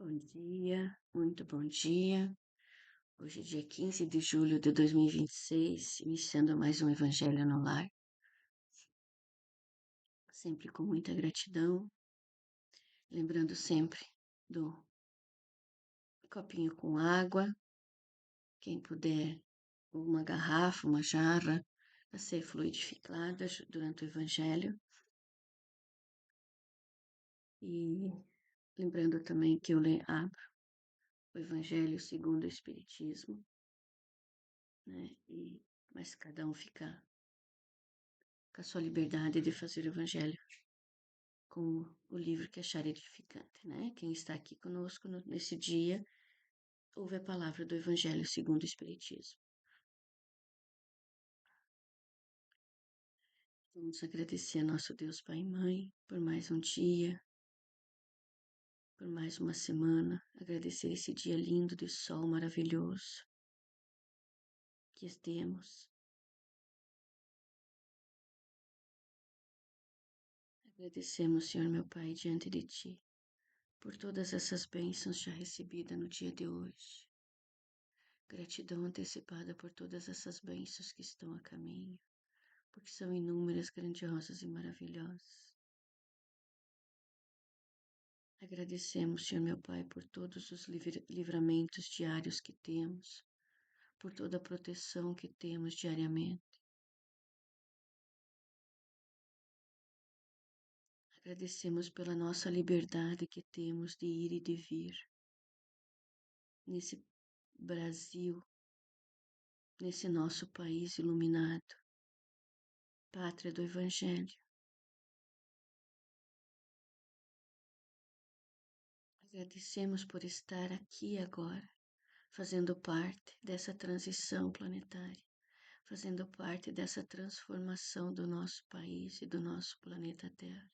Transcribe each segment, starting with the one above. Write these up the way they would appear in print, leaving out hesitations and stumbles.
Bom dia, muito bom dia. Hoje é dia 15 de julho de 2026, iniciando mais um Evangelho no Lar, sempre com muita gratidão, lembrando sempre do copinho com água, quem puder, uma garrafa, uma jarra, para ser fluidificada durante o Evangelho. E lembrando também que eu abro o Evangelho segundo o Espiritismo, né? Mas cada um fica com a sua liberdade de fazer o Evangelho com o livro que achar edificante, né? Quem está aqui conosco nesse dia ouve a palavra do Evangelho segundo o Espiritismo. Vamos agradecer a nosso Deus Pai e Mãe por mais um dia, por mais uma semana, agradecer esse dia lindo de sol maravilhoso que temos. Agradecemos, Senhor meu Pai, diante de Ti, por todas essas bênçãos já recebidas no dia de hoje. Gratidão antecipada por todas essas bênçãos que estão a caminho, porque são inúmeras, grandiosas e maravilhosas. Agradecemos, Senhor meu Pai, por todos os livramentos diários que temos, por toda a proteção que temos diariamente. Agradecemos pela nossa liberdade que temos de ir e de vir nesse Brasil, nesse nosso país iluminado, pátria do Evangelho. Agradecemos por estar aqui agora, fazendo parte dessa transição planetária, fazendo parte dessa transformação do nosso país e do nosso planeta Terra.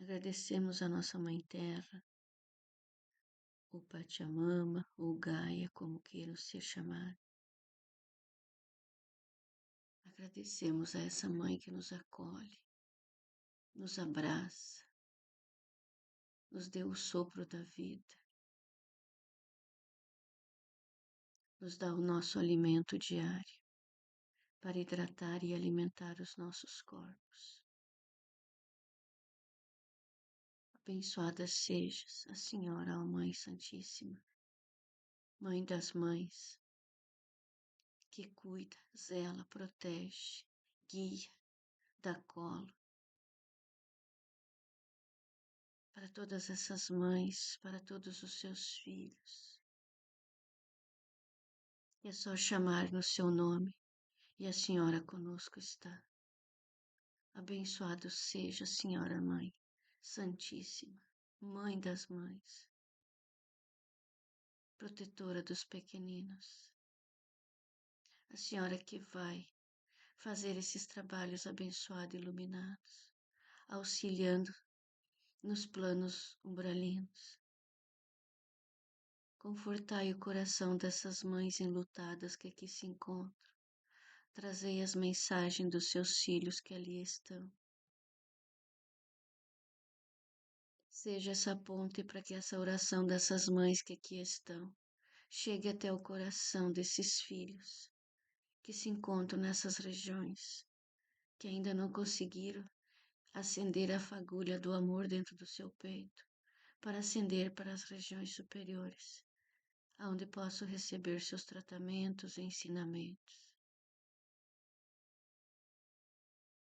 Agradecemos a nossa Mãe Terra, ou Pachamama, ou Gaia, como queiram ser chamados. Agradecemos a essa Mãe que nos acolhe, nos abraça, nos deu o sopro da vida, nos dá o nosso alimento diário para hidratar e alimentar os nossos corpos. Abençoada sejas a Senhora, ó Mãe Santíssima, Mãe das Mães, que cuida, zela, protege, guia, dá colo para todas essas mães, para todos os seus filhos. É só chamar no seu nome e a Senhora conosco está. Abençoado seja a Senhora Mãe Santíssima, Mãe das Mães, protetora dos pequeninos. A Senhora que vai fazer esses trabalhos abençoados e iluminados, auxiliando nos planos umbralinos. Confortai o coração dessas mães enlutadas que aqui se encontram. Trazei as mensagens dos seus filhos que ali estão. Seja essa ponte para que essa oração dessas mães que aqui estão chegue até o coração desses filhos que se encontram nessas regiões, que ainda não conseguiram acender a fagulha do amor dentro do seu peito, para ascender para as regiões superiores, onde posso receber seus tratamentos e ensinamentos.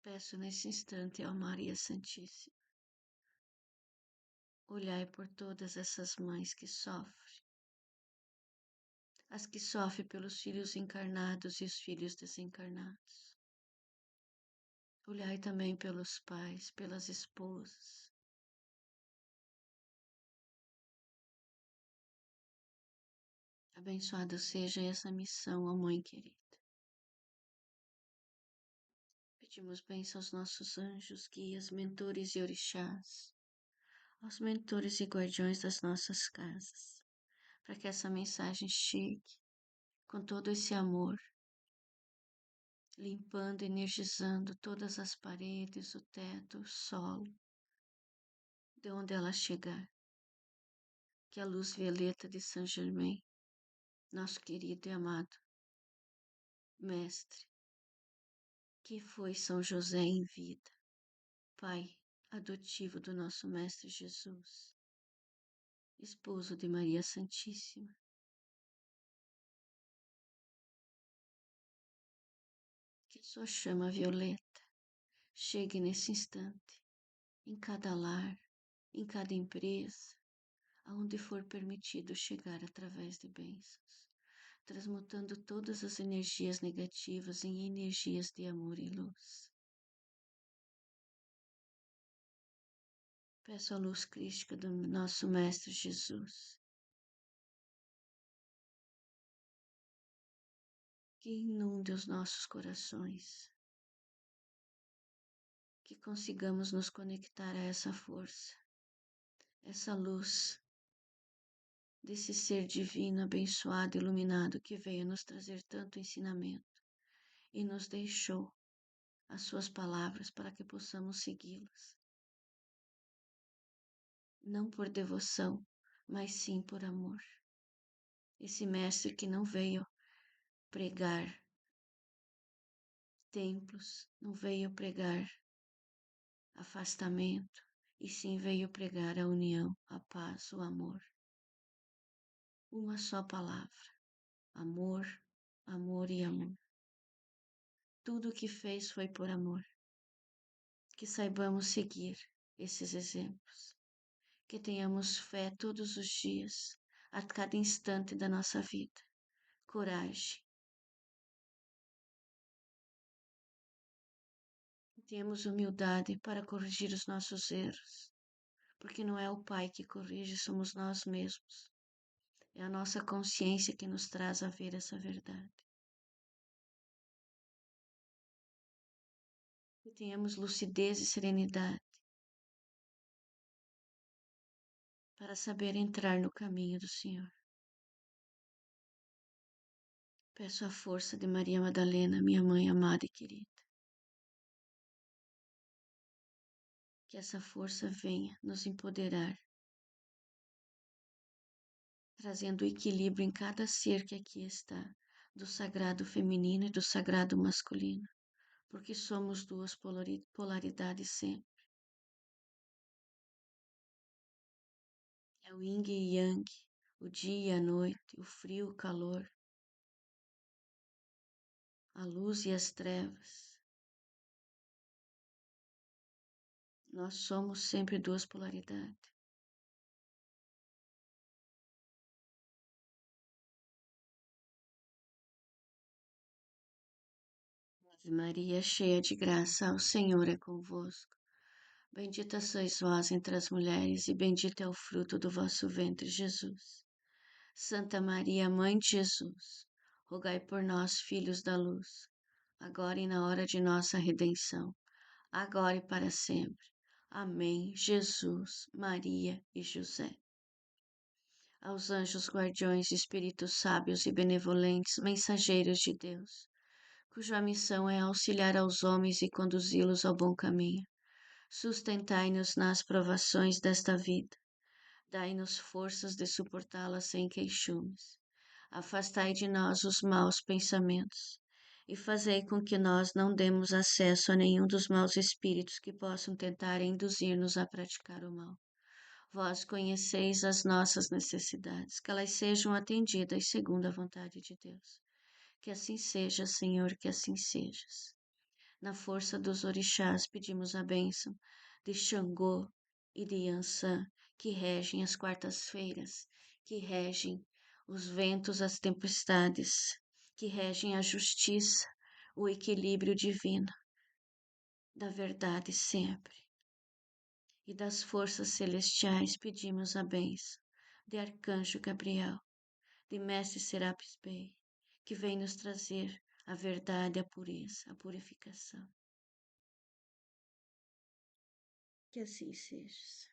Peço nesse instante ao Maria Santíssima, olhai por todas essas mães que sofrem, as que sofrem pelos filhos encarnados e os filhos desencarnados. Olhai também pelos pais, pelas esposas. Abençoada seja essa missão, ó Mãe querida. Pedimos bênção aos nossos anjos, guias, mentores e orixás, aos mentores e guardiões das nossas casas, para que essa mensagem chegue com todo esse amor, limpando, energizando todas as paredes, o teto, o solo, de onde ela chegar, que a luz violeta de Saint Germain, nosso querido e amado mestre, que foi São José em vida, pai adotivo do nosso mestre Jesus, esposo de Maria Santíssima, que sua chama violeta chegue nesse instante, em cada lar, em cada empresa, aonde for permitido chegar através de bênçãos, transmutando todas as energias negativas em energias de amor e luz. Peço a luz crística do nosso Mestre Jesus, que inunde os nossos corações, que consigamos nos conectar a essa força, essa luz desse ser divino, abençoado, iluminado, que veio nos trazer tanto ensinamento e nos deixou as suas palavras para que possamos segui-las. Não por devoção, mas sim por amor. Esse mestre que não veio pregar templos, não veio pregar afastamento, e sim veio pregar a união, a paz, o amor. Uma só palavra: amor, amor e amor. Tudo o que fez foi por amor. Que saibamos seguir esses exemplos. Que tenhamos fé todos os dias, a cada instante da nossa vida. Coragem. Temos humildade para corrigir os nossos erros, porque não é o Pai que corrige, somos nós mesmos. É a nossa consciência que nos traz a ver essa verdade. Que tenhamos lucidez e serenidade para saber entrar no caminho do Senhor. Peço a força de Maria Madalena, minha mãe amada e querida. Que essa força venha nos empoderar, trazendo equilíbrio em cada ser que aqui está, do sagrado feminino e do sagrado masculino, porque somos duas polaridades sempre. É o yin e yang, o dia e a noite, o frio e o calor, a luz e as trevas. Nós somos sempre duas polaridades. Ave Maria, cheia de graça, o Senhor é convosco. Bendita sois vós entre as mulheres, e bendito é o fruto do vosso ventre, Jesus. Santa Maria, Mãe de Jesus, rogai por nós, filhos da luz, agora e na hora de nossa redenção, agora e para sempre. Amém. Jesus, Maria e José. Aos anjos guardiões, espíritos sábios e benevolentes, mensageiros de Deus, cuja missão é auxiliar aos homens e conduzi-los ao bom caminho. Sustentai-nos nas provações desta vida. Dai-nos forças de suportá-las sem queixumes. Afastai de nós os maus pensamentos e fazei com que nós não demos acesso a nenhum dos maus espíritos que possam tentar induzir-nos a praticar o mal. Vós conheceis as nossas necessidades, que elas sejam atendidas segundo a vontade de Deus. Que assim seja, Senhor, que assim sejas. Na força dos orixás pedimos a bênção de Xangô e de Yansan, que regem as quartas-feiras, que regem os ventos, as tempestades, que regem a justiça, o equilíbrio divino, da verdade sempre. E das forças celestiais pedimos a bênção de Arcanjo Gabriel, de Mestre Serapis Bey, que vem nos trazer a verdade, a pureza, a purificação. Que assim seja.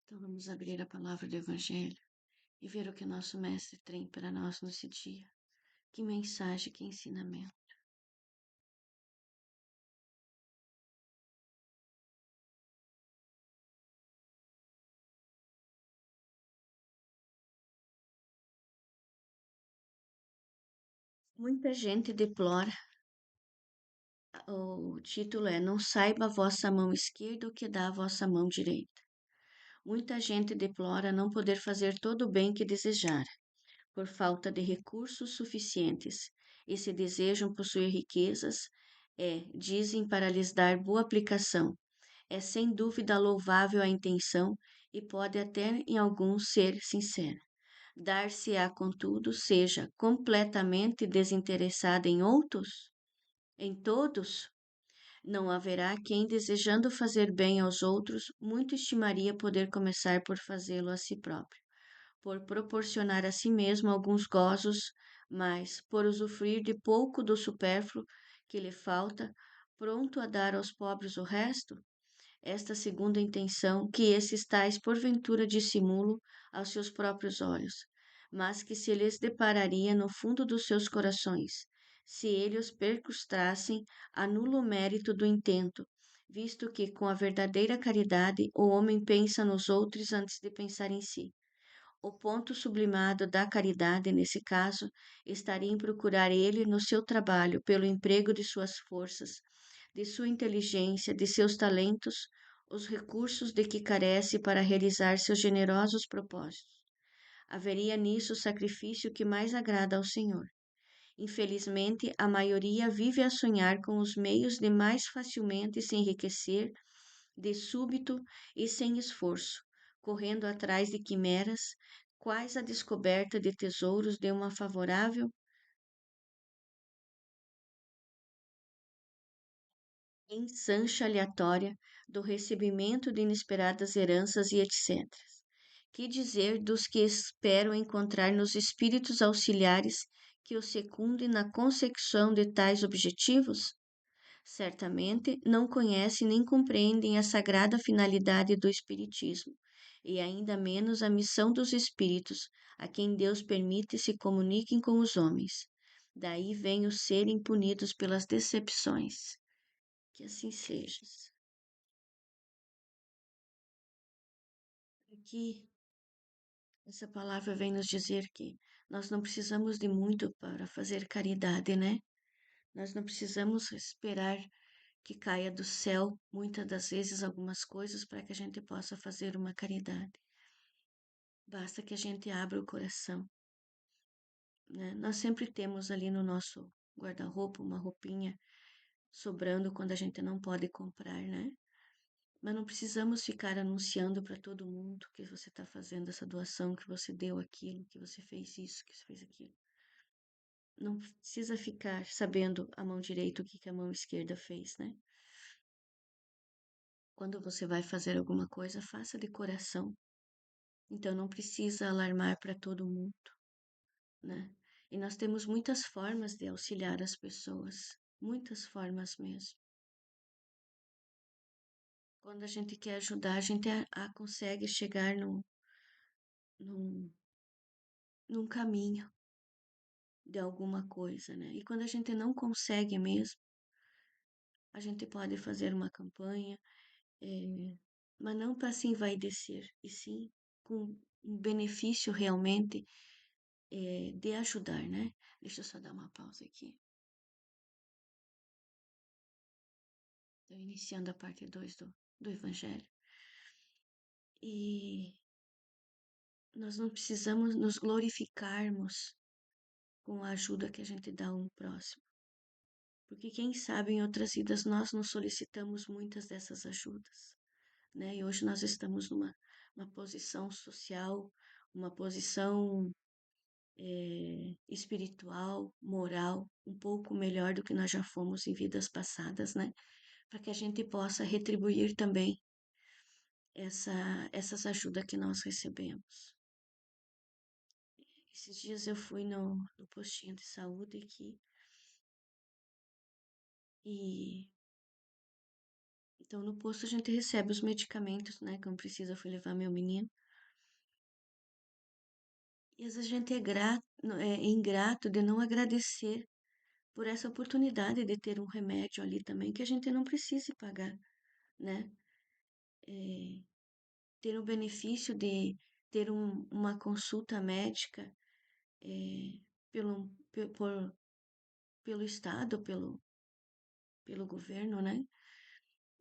Então vamos abrir a palavra do Evangelho e ver o que nosso Mestre tem para nós nesse dia. Que mensagem, que ensinamento. Muita gente deplora, o título é Não saiba a vossa mão esquerda o que dá a vossa mão direita. Muita gente deplora não poder fazer todo o bem que desejara, por falta de recursos suficientes, e se desejam possuir riquezas, dizem para lhes dar boa aplicação. É sem dúvida louvável a intenção e pode até em alguns ser sincera. Dar-se-á, contudo, seja completamente desinteressada em outros? Em todos? Não haverá quem, desejando fazer bem aos outros, muito estimaria poder começar por fazê-lo a si próprio, por proporcionar a si mesmo alguns gozos, mas, por usufruir de pouco do supérfluo que lhe falta, pronto a dar aos pobres o resto? Esta segunda intenção, que esses tais porventura dissimulam aos seus próprios olhos, mas que se lhes depararia no fundo dos seus corações, se eles percustrassem a nulo mérito do intento, visto que com a verdadeira caridade o homem pensa nos outros antes de pensar em si. O ponto sublimado da caridade, nesse caso, estaria em procurar ele, no seu trabalho, pelo emprego de suas forças, de sua inteligência, de seus talentos, os recursos de que carece para realizar seus generosos propósitos. Haveria nisso o sacrifício que mais agrada ao Senhor. Infelizmente, a maioria vive a sonhar com os meios de mais facilmente se enriquecer de súbito e sem esforço, correndo atrás de quimeras, quais a descoberta de tesouros de uma favorável ensancha aleatória do recebimento de inesperadas heranças e etc. Que dizer dos que esperam encontrar nos espíritos auxiliares que os secundem na consecução de tais objetivos? Certamente não conhecem nem compreendem a sagrada finalidade do Espiritismo, e ainda menos a missão dos espíritos, a quem Deus permite se comuniquem com os homens. Daí vem o serem punidos pelas decepções. Que assim seja. Aqui, essa palavra vem nos dizer que nós não precisamos de muito para fazer caridade, né? Nós não precisamos esperar que caia do céu, muitas das vezes, algumas coisas para que a gente possa fazer uma caridade. Basta que a gente abra o coração, né? Nós sempre temos ali no nosso guarda-roupa uma roupinha sobrando quando a gente não pode comprar, né? Mas não precisamos ficar anunciando para todo mundo que você está fazendo essa doação, que você deu aquilo, que você fez isso, que você fez aquilo. Não precisa ficar sabendo a mão direita o que a mão esquerda fez, né? Quando você vai fazer alguma coisa, faça de coração. Então não precisa alarmar para todo mundo, né? E nós temos muitas formas de auxiliar as pessoas, muitas formas mesmo. Quando a gente quer ajudar, a gente consegue chegar num, num caminho de alguma coisa, né? E quando a gente não consegue mesmo, a gente pode fazer uma campanha, mas não para se envaidecer, e sim com um benefício realmente de ajudar, né? Deixa eu só dar uma pausa aqui. Estou iniciando a parte 2 do Evangelho. E nós não precisamos nos glorificarmos com a ajuda que a gente dá a um próximo. Porque quem sabe em outras vidas nós não solicitamos muitas dessas ajudas, né? E hoje nós estamos numa uma posição social, uma posição espiritual, moral, um pouco melhor do que nós já fomos em vidas passadas, né? Para que a gente possa retribuir também essas ajudas que nós recebemos. Esses dias eu fui no postinho de saúde aqui e então no posto a gente recebe os medicamentos, né? Que eu preciso, eu fui levar meu menino. E às vezes a gente é ingrato de não agradecer por essa oportunidade de ter um remédio ali também que a gente não precise pagar, né? É, ter o benefício de ter uma consulta médica é, pelo Estado, pelo governo, né?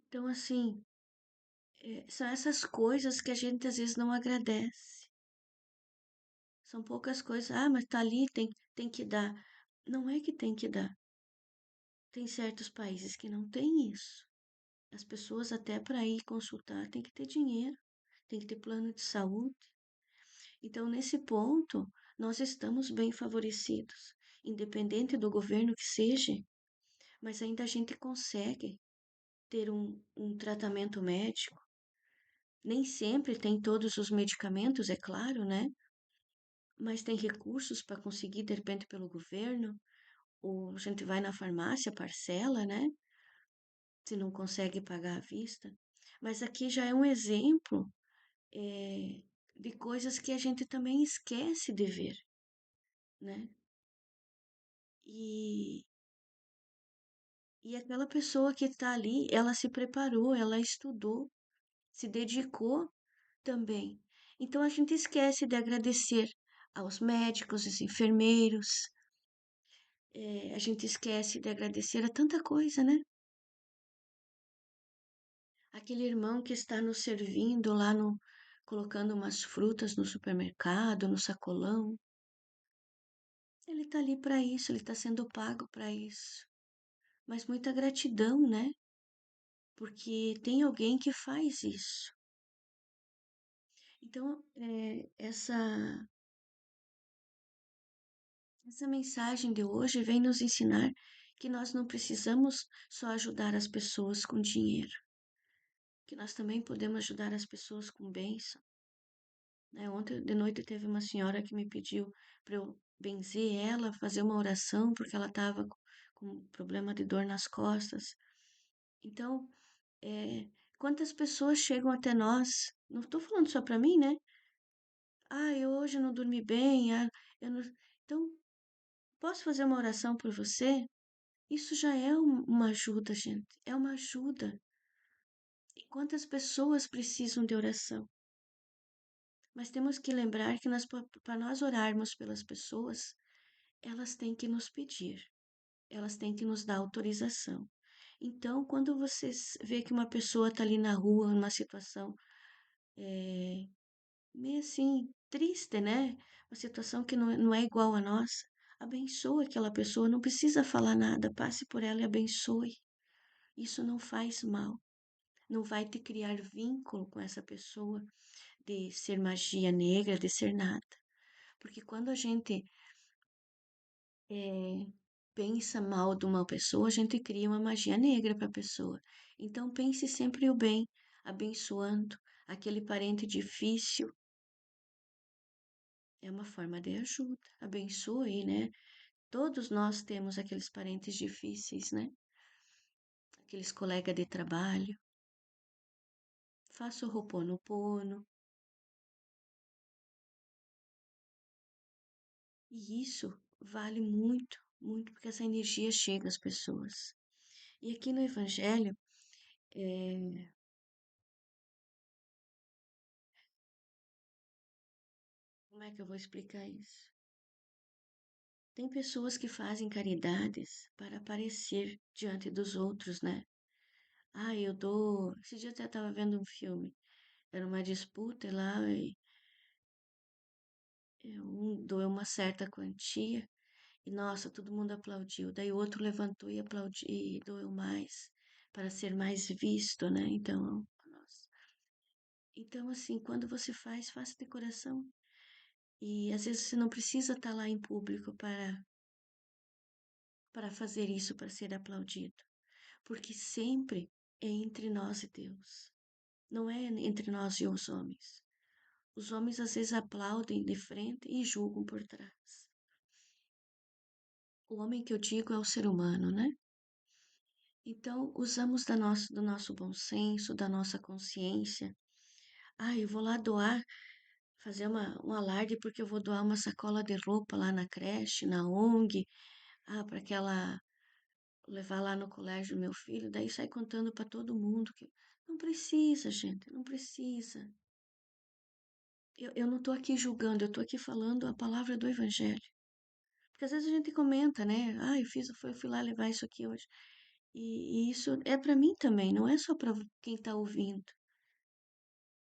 Então, assim, são essas coisas que a gente às vezes não agradece. São poucas coisas. Ah, mas tá ali, tem que dar. Não é que tem que dar. Tem certos países que não têm isso. As pessoas, até para ir consultar, tem que ter dinheiro, tem que ter plano de saúde. Então, nesse ponto, nós estamos bem favorecidos, independente do governo que seja, mas ainda a gente consegue ter um tratamento médico. Nem sempre tem todos os medicamentos, é claro, né? Mas tem recursos para conseguir, de repente, pelo governo, ou a gente vai na farmácia, parcela, né? Se não consegue pagar à vista. Mas aqui já é um exemplo, eh, de coisas que a gente também esquece de ver, né? E, e aquela pessoa que está ali, ela se preparou, ela estudou, se dedicou também. Então a gente esquece de agradecer aos médicos, aos enfermeiros, a gente esquece de agradecer a tanta coisa, né? Aquele irmão que está nos servindo lá no, colocando umas frutas no supermercado, no sacolão. Ele está ali para isso, ele está sendo pago para isso. Mas muita gratidão, né? Porque tem alguém que faz isso. Então, essa mensagem de hoje vem nos ensinar que nós não precisamos só ajudar as pessoas com dinheiro, que nós também podemos ajudar as pessoas com bênção, né? Ontem de noite teve uma senhora que me pediu para eu benzer ela, fazer uma oração, porque ela estava com problema de dor nas costas. Então, quantas pessoas chegam até nós? Não estou falando só para mim, né? Ah, eu hoje não dormi bem. Ah, eu não... Então, posso fazer uma oração por você? Isso já é uma ajuda, gente. É uma ajuda. E quantas pessoas precisam de oração? Mas temos que lembrar que para nós orarmos pelas pessoas, elas têm que nos pedir, elas têm que nos dar autorização. Então, quando você vê que uma pessoa está ali na rua, numa situação meio assim, triste, né? Uma situação que não é igual a nossa, abençoe aquela pessoa, não precisa falar nada, passe por ela e abençoe. Isso não faz mal, não vai te criar vínculo com essa pessoa de ser magia negra, de ser nada. Porque quando a gente é, pensa mal de uma pessoa, a gente cria uma magia negra para a pessoa. Então pense sempre o bem, abençoando aquele parente difícil. É uma forma de ajuda. Abençoe, né? Todos nós temos aqueles parentes difíceis, né? Aqueles colegas de trabalho. Faça o roponopono. E isso vale muito, muito, porque essa energia chega às pessoas. E aqui no Evangelho, é, como é que eu vou explicar isso? Tem pessoas que fazem caridades para aparecer diante dos outros, né? Ah, eu dou. Esse dia eu até estava vendo um filme. Era uma disputa lá e um doeu uma certa quantia e nossa, todo mundo aplaudiu. Daí o outro levantou e aplaudiu e doeu mais para ser mais visto, né? Então, nossa. Então, assim, quando você faz, faça de coração. E às vezes você não precisa estar lá em público para fazer isso, para ser aplaudido. Porque sempre é entre nós e Deus. Não é entre nós e os homens. Os homens às vezes aplaudem de frente e julgam por trás. O homem que eu digo é o ser humano, né? Então, usamos do nosso bom senso, da nossa consciência. Ah, eu vou lá doar, fazer um alarde porque eu vou doar uma sacola de roupa lá na creche, na ONG, para aquela levar lá no colégio do meu filho, daí sai contando para todo mundo que não precisa, gente, não precisa. Eu não estou aqui julgando, eu estou aqui falando a palavra do Evangelho. Porque às vezes a gente comenta, né? Ah, fui lá levar isso aqui hoje. E isso é para mim também, não é só para quem está ouvindo.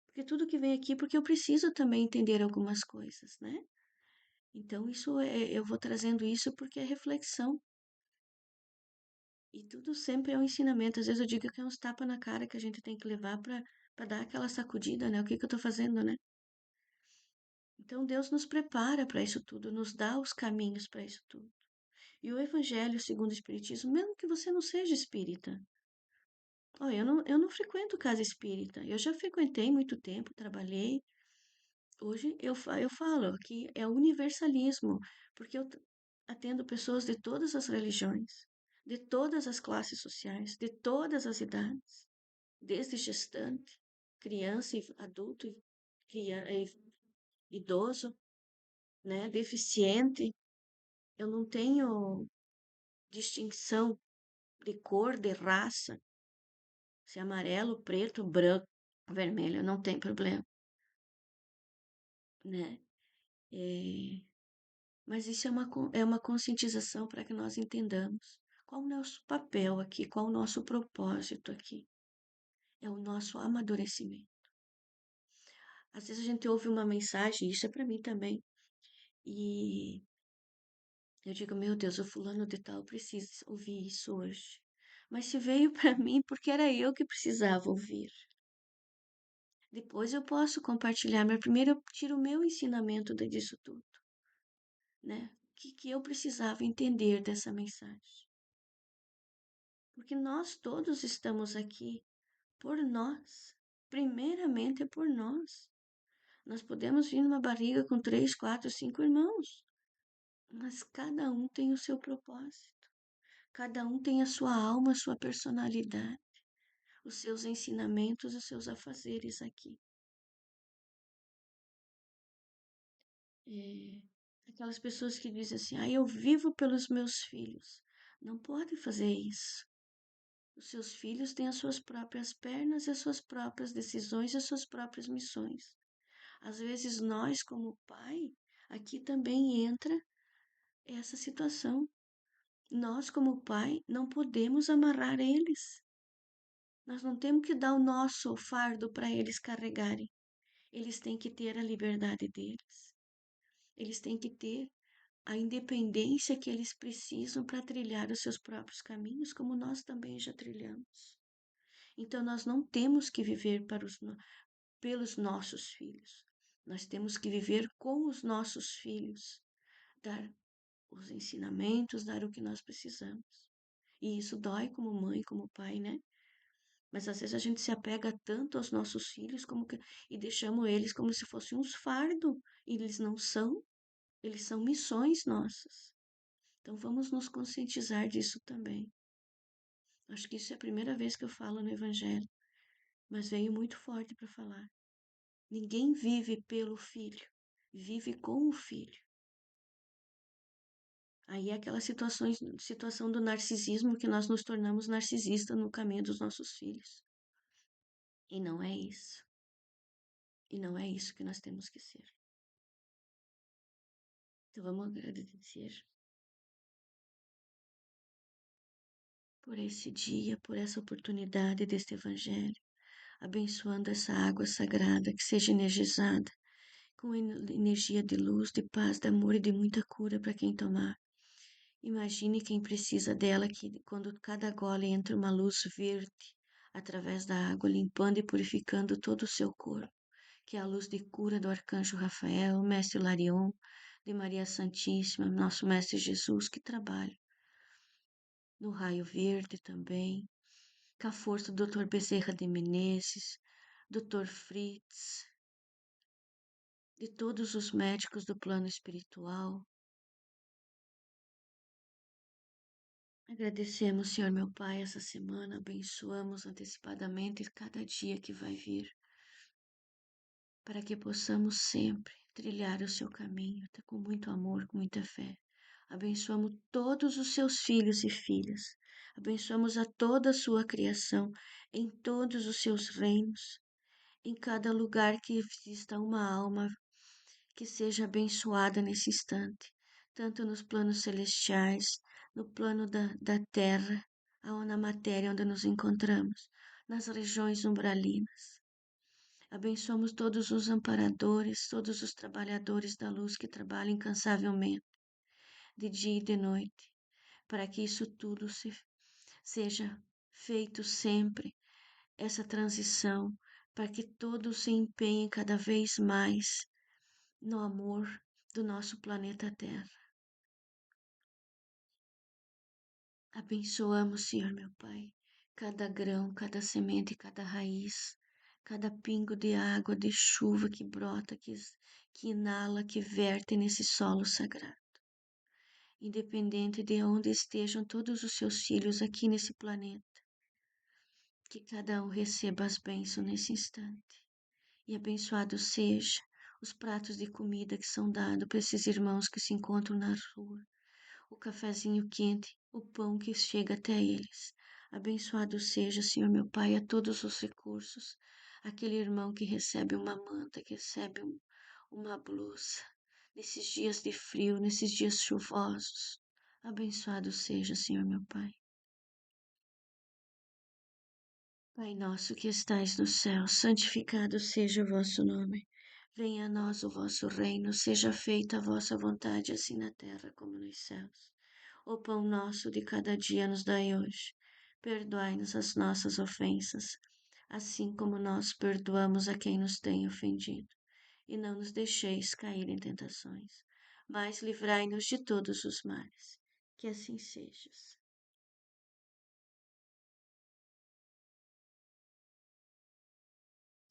Porque tudo que vem aqui, porque eu preciso também entender algumas coisas, né? Então, eu vou trazendo isso porque é reflexão. E tudo sempre é um ensinamento. Às vezes eu digo que é uns tapas na cara que a gente tem que levar para dar aquela sacudida, né? O que que eu tô fazendo, né? Então, Deus nos prepara para isso tudo, nos dá os caminhos para isso tudo. E o Evangelho segundo o Espiritismo, mesmo que você não seja espírita. Ó, eu não frequento casa espírita. Eu já frequentei muito tempo, trabalhei. Hoje eu falo que é universalismo, porque atendo pessoas de todas as religiões, de todas as classes sociais, de todas as idades, desde gestante, criança e adulto, idoso, né, deficiente. Eu não tenho distinção de cor, de raça, se é amarelo, preto, branco, vermelho, não tem problema, né? É, mas isso é uma conscientização para que nós entendamos qual o nosso papel aqui, qual o nosso propósito aqui. É o nosso amadurecimento. Às vezes a gente ouve uma mensagem, isso é para mim também, e eu digo, meu Deus, o fulano de tal precisa ouvir isso hoje. Mas se veio para mim porque era eu que precisava ouvir. Depois eu posso compartilhar, mas primeiro eu tiro o meu ensinamento disso tudo, né? O que eu precisava entender dessa mensagem. Porque nós todos estamos aqui por nós. Primeiramente é por nós. Nós podemos vir numa barriga com 3, 4, 5 irmãos, mas cada um tem o seu propósito. Cada um tem a sua alma, a sua personalidade, os seus ensinamentos, os seus afazeres aqui. É, aquelas pessoas que dizem assim, eu vivo pelos meus filhos. Não pode fazer isso. Os seus filhos têm as suas próprias pernas e as suas próprias decisões e as suas próprias missões. Às vezes nós, como pai, aqui também entra essa situação. Nós, como pai, não podemos amarrar eles. Nós não temos que dar o nosso fardo para eles carregarem. Eles têm que ter a liberdade deles. Eles têm que ter a independência que eles precisam para trilhar os seus próprios caminhos, como nós também já trilhamos. Então, nós não temos que viver pelos nossos filhos. Nós temos que viver com os nossos filhos, dar os ensinamentos, dar o que nós precisamos. E isso dói como mãe, como pai, né? Mas às vezes a gente se apega tanto aos nossos filhos e deixamos eles como se fossem uns fardos. E eles não são, eles são missões nossas. Então vamos nos conscientizar disso também. Acho que isso é a primeira vez que eu falo no Evangelho, mas veio muito forte para falar. Ninguém vive pelo filho, vive com o filho. Aí é aquela situação do narcisismo que nós nos tornamos narcisistas no caminho dos nossos filhos. E não é isso. E não é isso que nós temos que ser. Então vamos agradecer por esse dia, por essa oportunidade deste Evangelho, abençoando essa água sagrada que seja energizada com energia de luz, de paz, de amor e de muita cura para quem tomar. Imagine quem precisa dela, que quando cada gole entra uma luz verde através da água, limpando e purificando todo o seu corpo, que é a luz de cura do Arcanjo Rafael, Mestre Larion, de Maria Santíssima, nosso Mestre Jesus, que trabalha no raio verde também, com a força do Dr. Bezerra de Menezes, Dr. Fritz, de todos os médicos do plano espiritual. Agradecemos, Senhor meu Pai, essa semana, abençoamos antecipadamente cada dia que vai vir, para que possamos sempre trilhar o seu caminho, com muito amor, com muita fé. Abençoamos todos os seus filhos e filhas, abençoamos a toda a sua criação, em todos os seus reinos, em cada lugar que exista uma alma que seja abençoada nesse instante. tanto nos planos celestiais, no plano da terra, na matéria onde nos encontramos, nas regiões umbralinas. Abençoamos todos os amparadores, todos os trabalhadores da luz que trabalham incansavelmente, de dia e de noite, para que isso tudo seja feito sempre, essa transição, para que todos se empenhem cada vez mais no amor do nosso planeta Terra. Abençoamos, Senhor meu Pai, cada grão, cada semente, cada raiz, cada pingo de água, de chuva que brota, que inala, que verte nesse solo sagrado. Independente de onde estejam todos os seus filhos aqui nesse planeta, que cada um receba as bênçãos nesse instante. E abençoado seja os pratos de comida que são dados para esses irmãos que se encontram na rua, o cafezinho quente, o pão que chega até eles. Abençoado seja, Senhor meu Pai, a todos os recursos. Aquele irmão que recebe uma manta, que recebe uma blusa, nesses dias de frio, nesses dias chuvosos. Abençoado seja, Senhor meu Pai. Pai nosso que estais no céu, santificado seja o vosso nome. Venha a nós o vosso reino, seja feita a vossa vontade, assim na terra como nos céus. O pão nosso de cada dia nos dai hoje. Perdoai-nos as nossas ofensas, assim como nós perdoamos a quem nos tem ofendido. E não nos deixeis cair em tentações, mas livrai-nos de todos os males. Que assim sejas.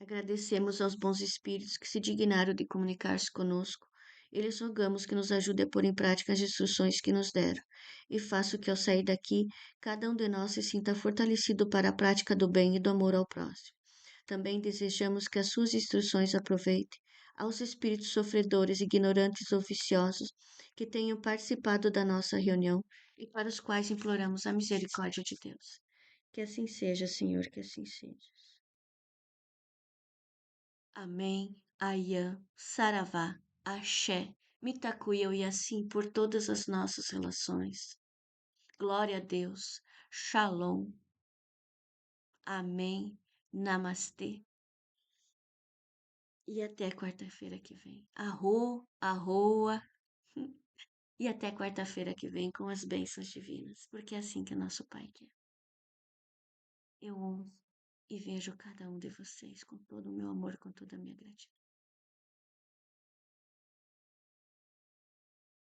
Agradecemos aos bons espíritos que se dignaram de comunicar-se conosco e lhes rogamos que nos ajude a pôr em prática as instruções que nos deram e faça que ao sair daqui cada um de nós se sinta fortalecido para a prática do bem e do amor ao próximo. Também desejamos que as suas instruções aproveitem aos espíritos sofredores, ignorantes ou viciosos que tenham participado da nossa reunião e para os quais imploramos a misericórdia de Deus. Que assim seja, Senhor, que assim seja. Amém, Ayã, Saravá, Axé, Mitakuya e assim por todas as nossas relações. Glória a Deus, Shalom, Amém, Namastê. E até quarta-feira que vem. Arro, arroa. E até quarta-feira que vem com as bênçãos divinas, porque é assim que o nosso Pai quer. Eu honro e vejo cada um de vocês com todo o meu amor, com toda a minha gratidão.